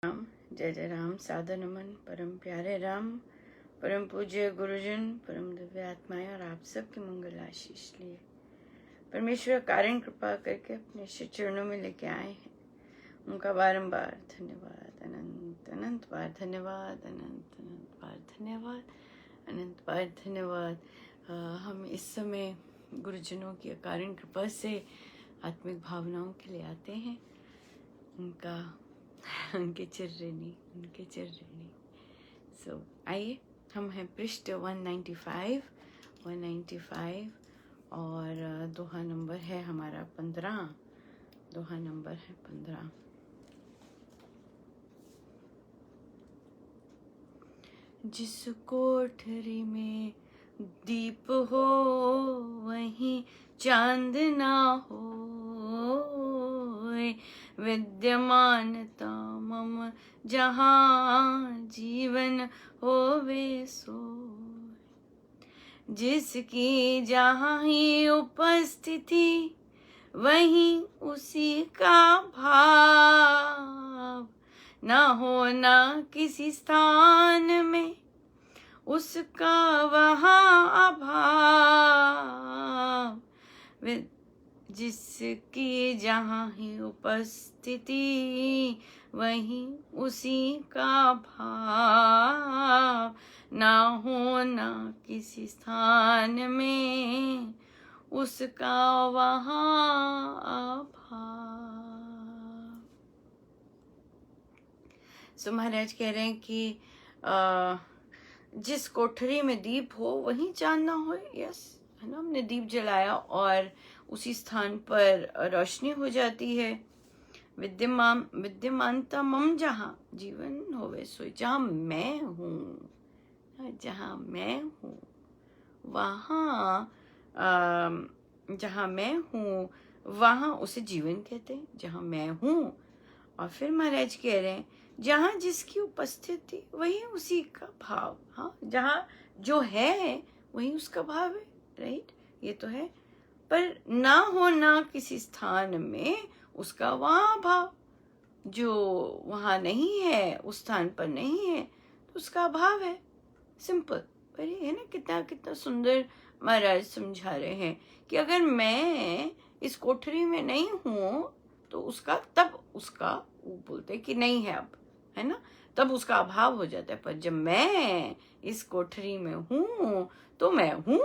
राम जय जय राम। सादर नमन परम प्यारे राम, परम पूज्य गुरुजन, परम दिव्य आत्माएं और आप सबके मंगल आशीष लिए परमेश्वर कारण कृपा करके अपने श्री चरणों में लेके आए हैं। उनका बारंबार धन्यवाद, अनंत अनंत बार धन्यवाद, अनंत अनंत बार धन्यवाद, अनंत बार धन्यवाद। हम इस समय गुरुजनों की अकारण कृपा से आत्मिक भावनाओं के लिए आते हैं। उनके चिरऋणी। सो आइए, हम हैं पृष्ठ 195 और दोहा नंबर है हमारा 15। दोहा नंबर है 15। जिस कोठरी में दीप हो वहीं चांद ना हो, विद्यमानता मम जहाँ जीवन होवे सो। जिसकी जहाँ ही उपस्थिति वहीं उसी का भाव, न होना किसी स्थान में उसका वहाँ अभाव। जिसकी जहाँ ही उपस्थिति वहीं उसी का भाव, ना होना किसी स्थान में उसका वहाँ अभाव। सो महाराज कह रहे हैं कि जिस कोठरी में दीप हो वहीं चांद ना हो। यस, है ना, हमने दीप जलाया और उसी स्थान पर रोशनी हो जाती है। विद्यमानता मम जहाँ जीवन होवे सोई। जहाँ मैं हूँ, वहाँ जहाँ मैं हूँ वहाँ उसे जीवन कहते हैं, जहाँ मैं हूँ। और फिर महाराज कह रहे हैं जहाँ जिसकी उपस्थिति वही उसी का भाव। हाँ, जहाँ जो है वही उसका भाव है, राइट, ये तो है। पर ना हो ना किसी स्थान में उसका वहाँ भाव। जो वहाँ नहीं है, उस स्थान पर नहीं है, तो उसका भाव है। सिंपल, पर है ना, कितना कितना सुंदर महाराज समझा रहे हैं कि अगर मैं इस कोठरी में नहीं हूँ तो उसका, तब उसका, वो बोलते कि नहीं है अब, है ना, तब उसका अभाव हो जाता है। पर जब मैं इस कोठरी में हूँ तो मैं हूँ।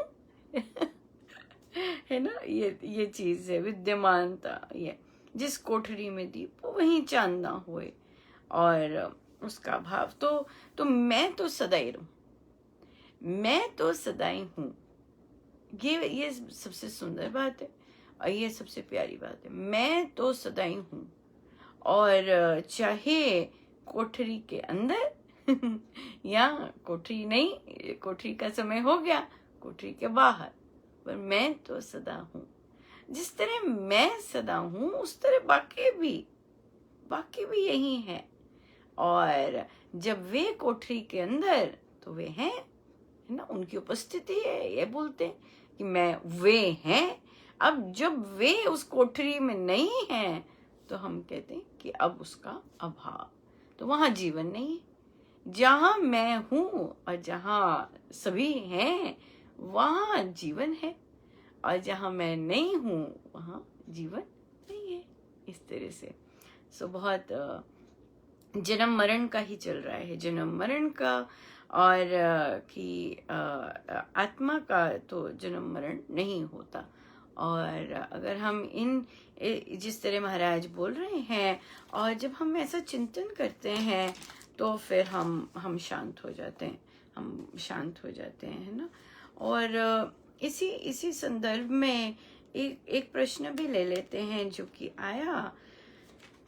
है ना, ये चीज है विद्यमानता। ये जिस कोठरी में दीप वहीं चांद ना होए और उसका भाव। तो मैं तो सदाई रहूं, मैं तो सदाई हूँ। ये सबसे सुंदर बात है और ये सबसे प्यारी बात है। मैं तो सदाई हूँ, और चाहे कोठरी के अंदर या कोठरी नहीं, कोठरी का समय हो गया, कोठरी के बाहर, पर मैं तो सदा हूँ। जिस तरह मैं सदा हूँ उस तरह बाकी भी यही है। और जब वे कोठरी के अंदर तो वे हैं, है ना, उनकी उपस्थिति है। ये बोलते हैं कि मैं, वे हैं। अब जब वे उस कोठरी में नहीं हैं तो हम कहते हैं कि अब उसका अभाव, तो वहां जीवन नहीं है। जहां मैं हूं और जहां सभी हैं वहां जीवन है, और जहां मैं नहीं हूं वहां जीवन नहीं है। इस तरह से बहुत जन्म मरण का ही चल रहा है, जन्म मरण का। और कि आत्मा का तो जन्म मरण नहीं होता। और अगर हम जिस तरह महाराज बोल रहे हैं और जब हम ऐसा चिंतन करते हैं तो फिर हम शांत हो जाते हैं, है ना। और इसी संदर्भ में एक प्रश्न भी ले लेते हैं जो कि आया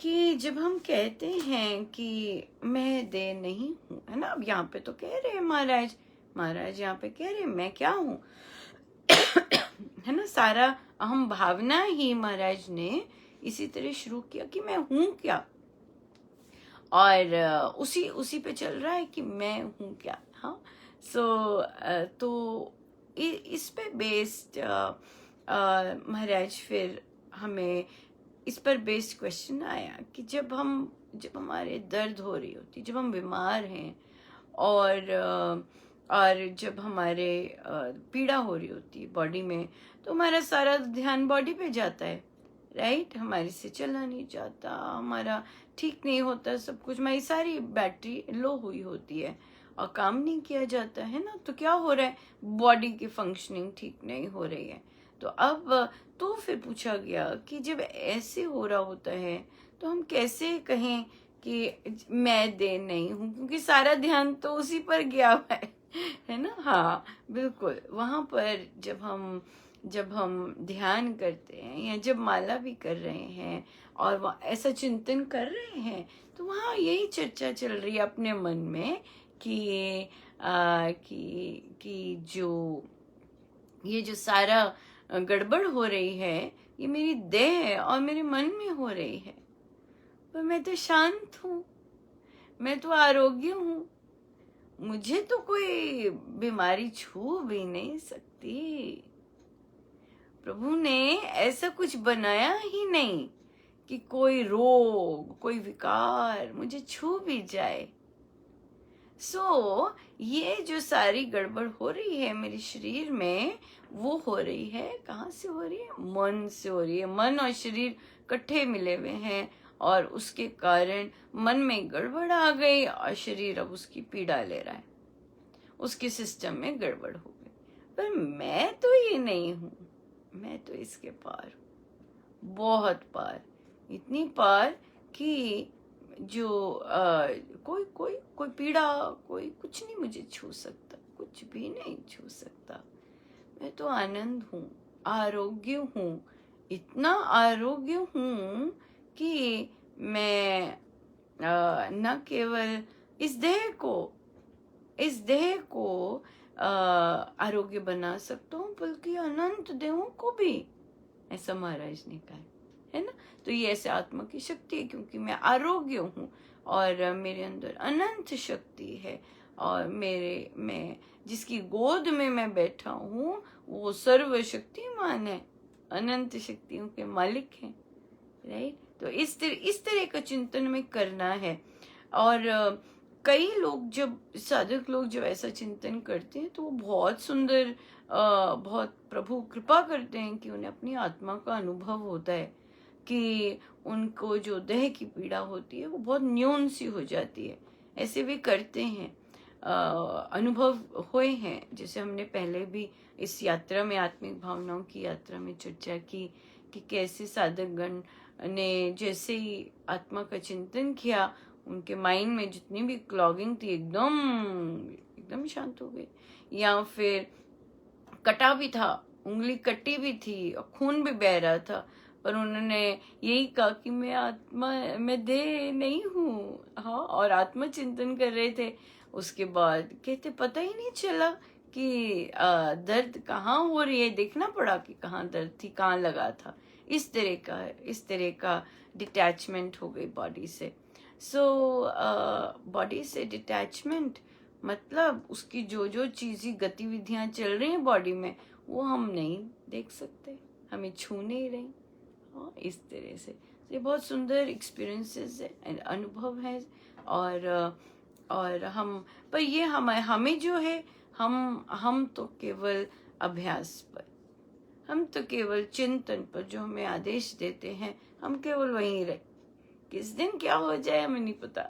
कि जब हम कहते हैं कि मैं दे नहीं हूं, है ना। अब यहाँ पे तो कह रहे हैं महाराज यहाँ पे कह रहे हैं मैं क्या हूं, है ना। सारा अहम भावना ही महाराज ने इसी तरह शुरू किया कि मैं हूं क्या, और उसी पे चल रहा है कि मैं हूं क्या। हाँ, तो इस पे बेस्ड महाराज फिर हमें इस पर बेस्ड क्वेश्चन आया कि जब हमारे दर्द हो रही होती, जब हम बीमार हैं, और जब हमारे पीड़ा हो रही होती है बॉडी में, तो हमारा सारा ध्यान बॉडी पे जाता है, राइट। हमारे से चला नहीं जाता, हमारा ठीक नहीं होता सब कुछ, हमारी सारी बैटरी लो हुई होती है और काम नहीं किया जाता है ना। तो क्या हो रहा है, बॉडी की फंक्शनिंग ठीक नहीं हो रही है। तो अब तो फिर पूछा गया कि जब ऐसे हो रहा होता है तो हम कैसे कहें कि मैं दे नहीं हूँ, क्योंकि सारा ध्यान तो उसी पर गया हुआ है ना। हाँ बिल्कुल, वहां पर जब हम ध्यान करते हैं या जब माला भी कर रहे हैं और ऐसा चिंतन कर रहे हैं, तो वहाँ यही चर्चा चल रही है अपने मन में कि जो ये जो सारा गड़बड़ हो रही है, ये मेरी देह और मेरे मन में हो रही है। पर मैं तो शांत हूँ, मैं तो आरोग्य हूँ, मुझे तो कोई बीमारी छू भी नहीं सकती। प्रभु ने ऐसा कुछ बनाया ही नहीं कि कोई रोग, कोई विकार मुझे छू भी जाए। ये जो सारी गड़बड़ हो रही है मेरे शरीर में, वो हो रही है, कहाँ से हो रही है, मन से हो रही है। मन और शरीर इकट्ठे मिले हुए हैं और उसके कारण मन में गड़बड़ आ गई और शरीर अब उसकी पीड़ा ले रहा है, उसके सिस्टम में गड़बड़ हो गई। पर मैं तो ये नहीं हूँ, मैं तो इसके पार, बहुत पार, इतनी पार कि जो कोई कोई कोई पीड़ा, कोई कुछ नहीं मुझे छू सकता, कुछ भी नहीं छू सकता। मैं तो आनंद हूँ, आरोग्य हूँ, इतना आरोग्य हूँ कि मैं न केवल इस देह को आरोग्य बना सकता हूँ, बल्कि अनंत देहों को भी, ऐसा महाराज ने कहा है ना। तो ये ऐसे आत्मा की शक्ति है, क्योंकि मैं आरोग्य हूँ और मेरे अंदर अनंत शक्ति है। और मैं जिसकी गोद में मैं बैठा हूँ, वो सर्वशक्तिमान है, अनंत शक्तियों के मालिक हैं, राइट। तो इस तरह का चिंतन में करना है। और कई लोग, जब साधक लोग जब ऐसा चिंतन करते हैं, तो वो बहुत सुंदर, बहुत प्रभु कृपा करते हैं कि उन्हें अपनी आत्मा का अनुभव होता है कि उनको जो देह की पीड़ा होती है वो बहुत न्यून सी हो जाती है। ऐसे भी करते हैं, अनुभव हुए हैं। जैसे हमने पहले भी इस यात्रा में, आत्मिक भावनाओं की यात्रा में चर्चा की कि कैसे साधक गण ने जैसे ही आत्मा का चिंतन किया, उनके माइंड में जितनी भी क्लॉगिंग थी एकदम शांत हो गई। या फिर कटा भी था, उंगली कटी भी थी और खून भी बह रहा था, पर उन्होंने यही कहा कि मैं देह नहीं हूँ। हाँ, और आत्मा चिंतन कर रहे थे। उसके बाद कहते पता ही नहीं चला कि दर्द कहाँ हो रही है, देखना पड़ा कि कहाँ दर्द थी, कहाँ लगा था। इस तरह का डिटैचमेंट हो गई बॉडी से। बॉडी से डिटैचमेंट मतलब उसकी जो चीज़ी गतिविधियां चल रही हैं बॉडी में, वो हम नहीं देख सकते, हमें छू नहीं रही। हाँ, इस तरह से ये बहुत सुंदर एक्सपीरियंसेस है, अनुभव है। और पर ये हमें जो है, हम तो केवल अभ्यास पर, हम तो केवल चिंतन पर, जो हमें आदेश देते हैं, हम केवल वहीं रहे। किस दिन क्या हो जाए हमें नहीं पता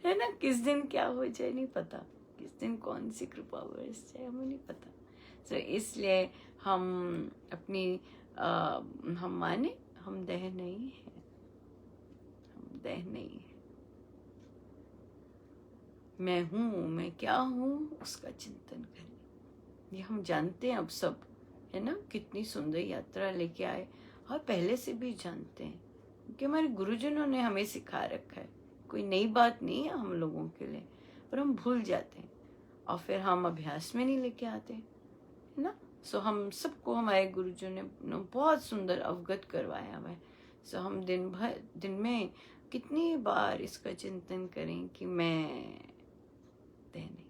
है ना, किस दिन क्या हो जाए नहीं पता, किस दिन कौन सी कृपा बरस जाए हमें नहीं पता। तो इसलिए हम अपनी हम माने हम देह नहीं है, हम देह नहीं है। मैं हूँ, मैं क्या हूँ, उसका चिंतन करें। ये हम जानते हैं अब सब, है ना। कितनी सुंदर यात्रा लेके आए, और पहले से भी जानते हैं, क्योंकि हमारे गुरुजनों ने हमें सिखा रखा है। कोई नई बात नहीं है हम लोगों के लिए, पर हम भूल जाते हैं और फिर हम अभ्यास में नहीं लेके आते, है ना। हम सबको हमारे गुरुजनों ने बहुत सुंदर अवगत करवाया हुआ है। हम दिन में कितनी बार इसका चिंतन करें कि मैं देह नहीं,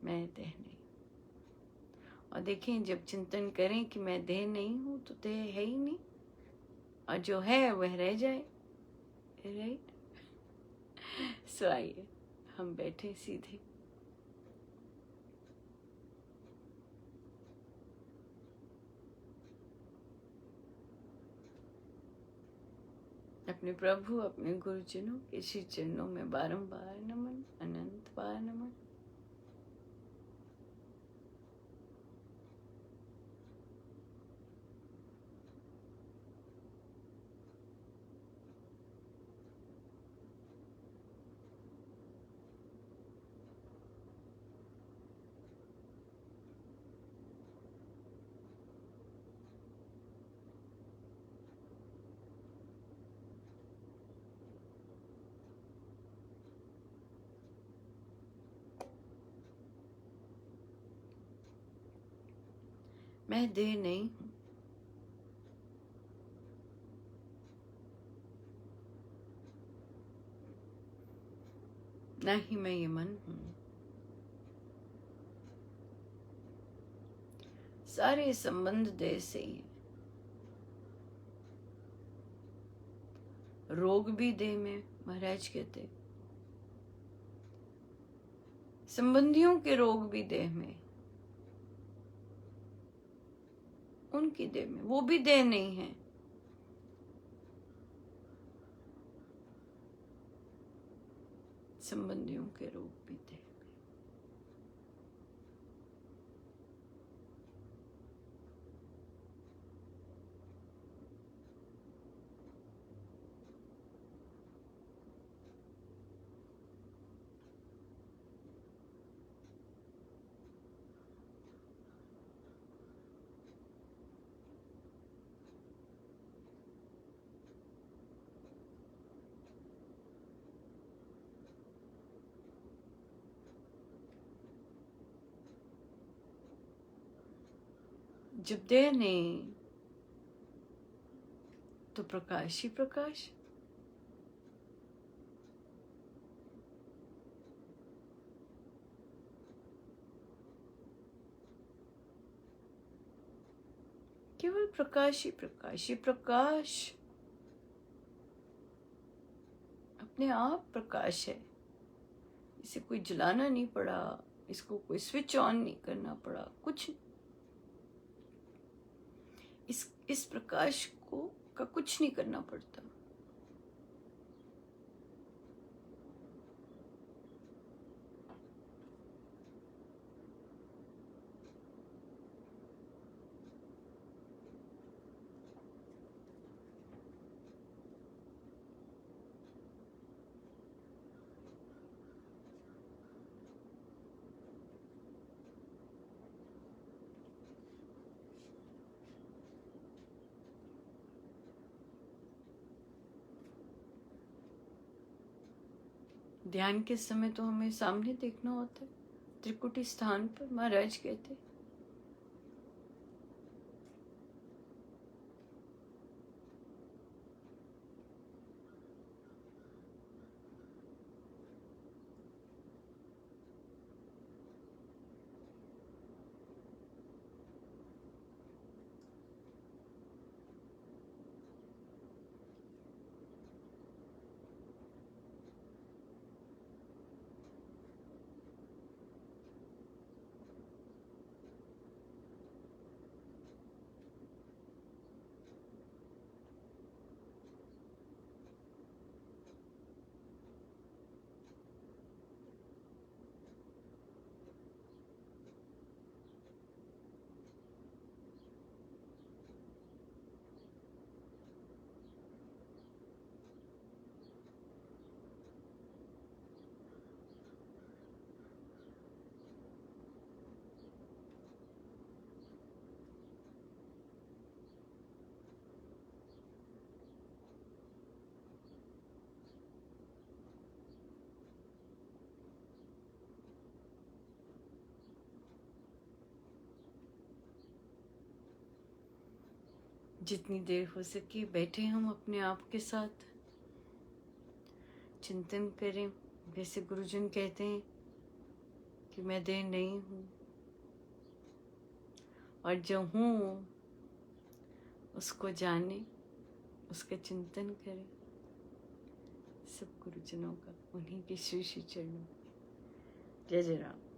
मैं देह नहीं। और देखें, जब चिंतन करें कि मैं देह नहीं हूं, तो देह है ही नहीं, और जो है वह रह जाए, राइट। सो आइए हम बैठे सीधे, अपने प्रभु अपने गुरुजनों के श्री चरणों में बारंबार नमन, अनंत बार नमन। मैं देह नहीं हूं, ना ही मैं ये मन हूं। सारे संबंध देह से ही हैं। रोग भी देह में, महाराज कहते संबंधियों के रोग भी देह में, उनकी देह में, वो भी देह नहीं है। संबंधियों के रोग भी देह में। जब देह नहीं तो प्रकाश ही प्रकाश। केवल प्रकाश ही प्रकाश ही प्रकाश, अपने आप प्रकाश है। इसे कोई जलाना नहीं पड़ा, इसको कोई स्विच ऑन नहीं करना पड़ा, कुछ इस प्रकाश को का कुछ नहीं करना पड़ता। ध्यान के समय तो हमें सामने देखना होता है, त्रिकुटी स्थान पर महाराज कहते। जितनी देर हो सके बैठे हम अपने आप के साथ चिंतन करें। वैसे गुरुजन कहते हैं कि मैं देह नहीं हूँ, और जो हूँ उसको जाने, उसका चिंतन करें। सब गुरुजनों का, उन्हीं के श्री श्री चरणों। जय जय राम।